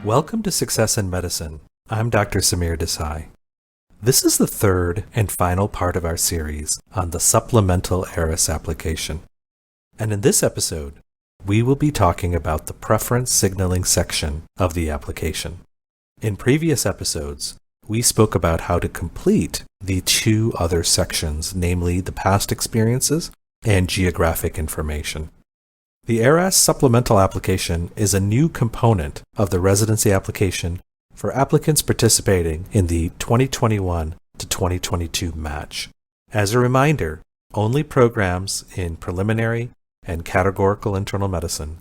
Welcome to Success in Medicine. I'm Dr. Samir Desai. This is the third and final part of our series on the Supplemental ERAS application. And in this episode, we will be talking about the preference signaling section of the application. In previous episodes, we spoke about how to complete the two other sections, namely the past experiences and geographic information. The ERAS supplemental application is a new component of the residency application for applicants participating in the 2021 to 2022 match. As a reminder, only programs in preliminary and categorical internal medicine,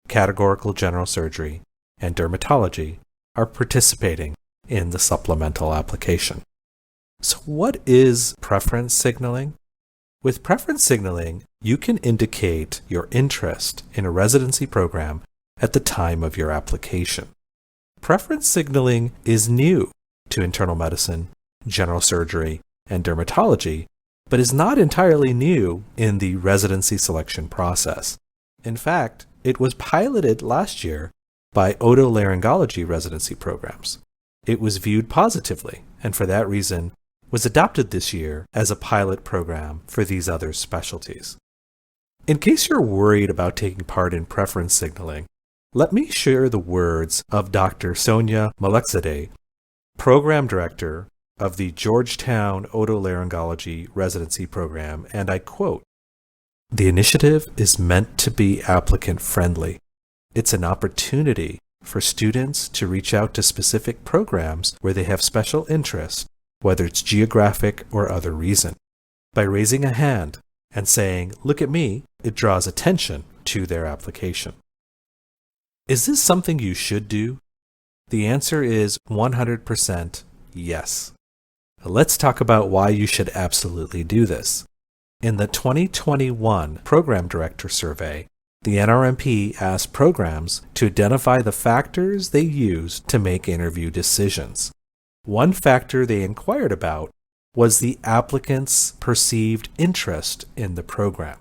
categorical general surgery, and dermatology are participating in the supplemental application. So what is preference signaling? With preference signaling, you can indicate your interest in a residency program at the time of your application. Preference signaling is new to internal medicine, general surgery, and dermatology, but is not entirely new in the residency selection process. In fact, it was piloted last year by otolaryngology residency programs. It was viewed positively, and for that reason, was adopted this year as a pilot program for these other specialties. In case you're worried about taking part in preference signaling, let me share the words of Dr. Sonia Malekzadeh, Program Director of the Georgetown Otolaryngology Residency Program, and I quote, "The initiative is meant to be applicant-friendly. It's an opportunity for students to reach out to specific programs where they have special interest, whether it's geographic or other reason. By raising a hand and saying, 'Look at me,' it draws attention to their application." Is this something you should do? The answer is 100% yes. Let's talk about why you should absolutely do this. In the 2021 Program Director Survey, the NRMP asked programs to identify the factors they use to make interview decisions. One factor they inquired about was the applicant's perceived interest in the program.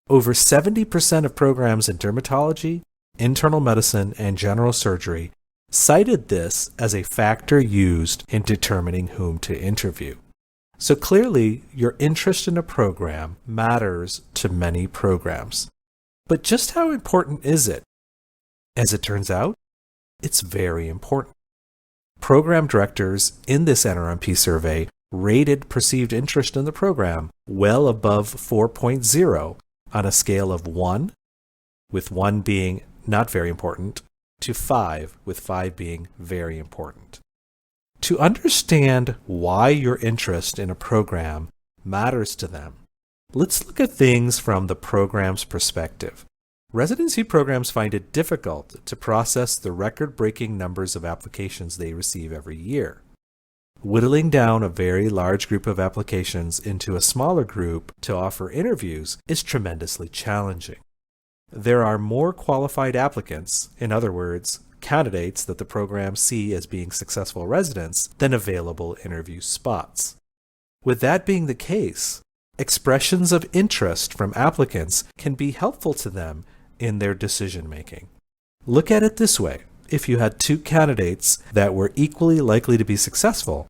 Over 70% of programs in dermatology, internal medicine, and general surgery cited this as a factor used in determining whom to interview. So clearly, your interest in a program matters to many programs. But just how important is it? As it turns out, it's very important. Program directors in this NRMP survey rated perceived interest in the program well above 4.0 on a scale of 1, with 1 being not very important, to 5, with 5 being very important. To understand why your interest in a program matters to them, let's look at things from the program's perspective. Residency programs find it difficult to process the record-breaking numbers of applications they receive every year. Whittling down a very large group of applications into a smaller group to offer interviews is tremendously challenging. There are more qualified applicants, in other words, candidates that the programs see as being successful residents, than available interview spots. With that being the case, expressions of interest from applicants can be helpful to them in their decision-making. Look at it this way. If you had two candidates that were equally likely to be successful,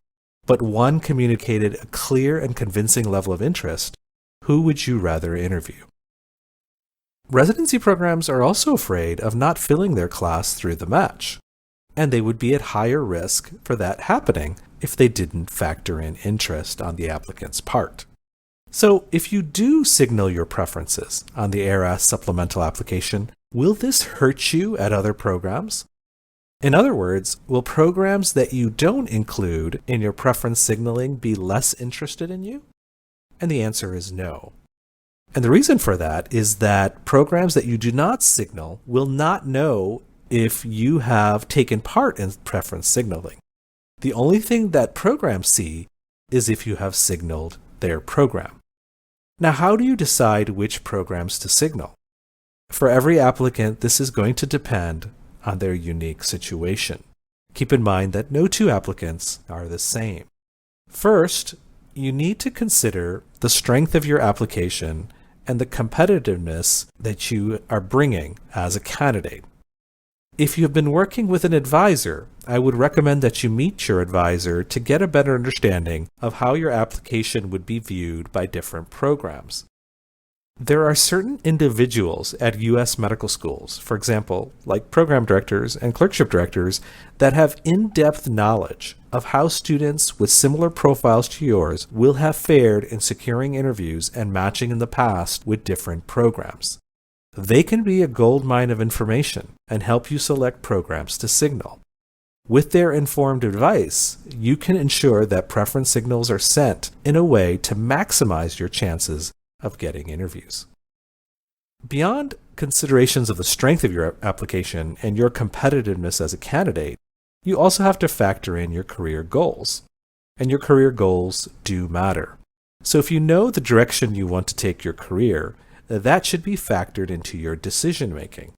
but one communicated a clear and convincing level of interest, who would you rather interview? Residency programs are also afraid of not filling their class through the match, and they would be at higher risk for that happening if they didn't factor in interest on the applicant's part. So if you do signal your preferences on the ERAS supplemental application, will this hurt you at other programs? In other words, will programs that you don't include in your preference signaling be less interested in you? And the answer is no. And the reason for that is that programs that you do not signal will not know if you have taken part in preference signaling. The only thing that programs see is if you have signaled their program. Now, how do you decide which programs to signal? For every applicant, this is going to depend on their unique situation. Keep in mind that no two applicants are the same. First, you need to consider the strength of your application and the competitiveness that you are bringing as a candidate. If you've been working with an advisor, I would recommend that you meet your advisor to get a better understanding of how your application would be viewed by different programs. There are certain individuals at U.S. medical schools, for example, like program directors and clerkship directors, that have in-depth knowledge of how students with similar profiles to yours will have fared in securing interviews and matching in the past with different programs. They can be a goldmine of information and help you select programs to signal. With their informed advice, you can ensure that preference signals are sent in a way to maximize your chances of getting interviews. Beyond considerations of the strength of your application and your competitiveness as a candidate, you also have to factor in your career goals. And your career goals do matter. So if you know the direction you want to take your career, that should be factored into your decision making.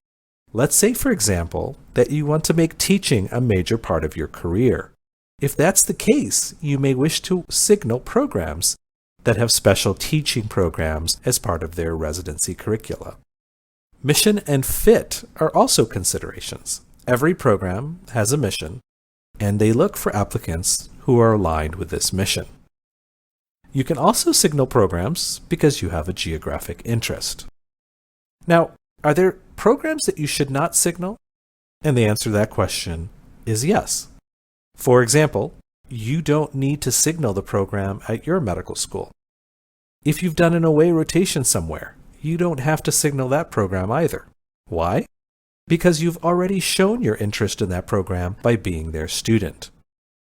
Let's say, for example, that you want to make teaching a major part of your career. If that's the case, you may wish to signal programs that have special teaching programs as part of their residency curricula. Mission and fit are also considerations. Every program has a mission, and they look for applicants who are aligned with this mission. You can also signal programs because you have a geographic interest. Now, are there programs that you should not signal? And the answer to that question is yes. For example, you don't need to signal the program at your medical school. If you've done an away rotation somewhere, you don't have to signal that program either. Why? Because you've already shown your interest in that program by being their student.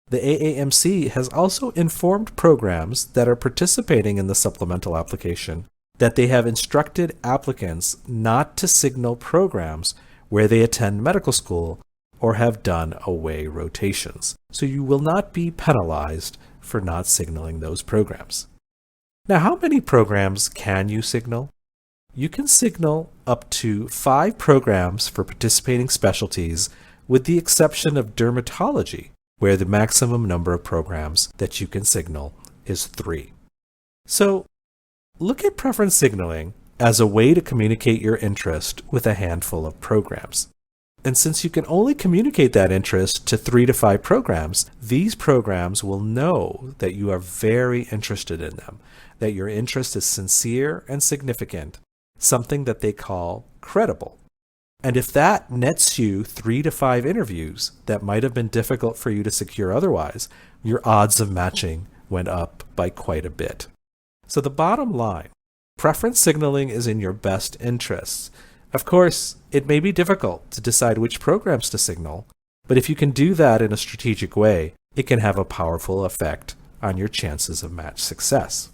The AAMC has also informed programs that are participating in the supplemental application that they have instructed applicants not to signal programs where they attend medical school or have done away rotations. So you will not be penalized for not signaling those programs. Now, how many programs can you signal? You can signal up to 5 programs for participating specialties, with the exception of dermatology, where the maximum number of programs that you can signal is 3. So, look at preference signaling as a way to communicate your interest with a handful of programs. And since you can only communicate that interest to 3 to 5 programs, these programs will know that you are very interested in them, that your interest is sincere and significant, something that they call credible. And if that nets you 3 to 5 interviews that might have been difficult for you to secure otherwise, your odds of matching went up by quite a bit. So the bottom line, preference signaling is in your best interests. Of course, it may be difficult to decide which programs to signal, but if you can do that in a strategic way, it can have a powerful effect on your chances of match success.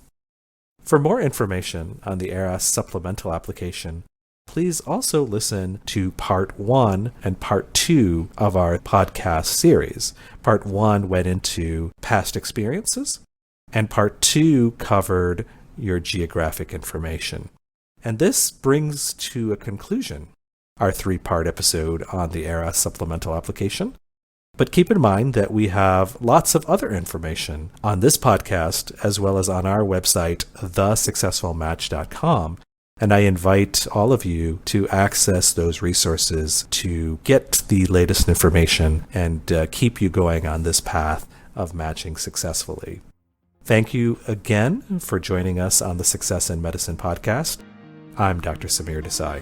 For more information on the ERAS supplemental application, please also listen to Part 1 and Part 2 of our podcast series. Part 1 went into past experiences, and Part 2 covered your geographic information. And this brings to a conclusion our 3-part episode on the ERAS supplemental application. But keep in mind that we have lots of other information on this podcast as well as on our website, thesuccessfulmatch.com. And I invite all of you to access those resources to get the latest information and keep you going on this path of matching successfully. Thank you again for joining us on the Success in Medicine podcast. I'm Dr. Samir Desai.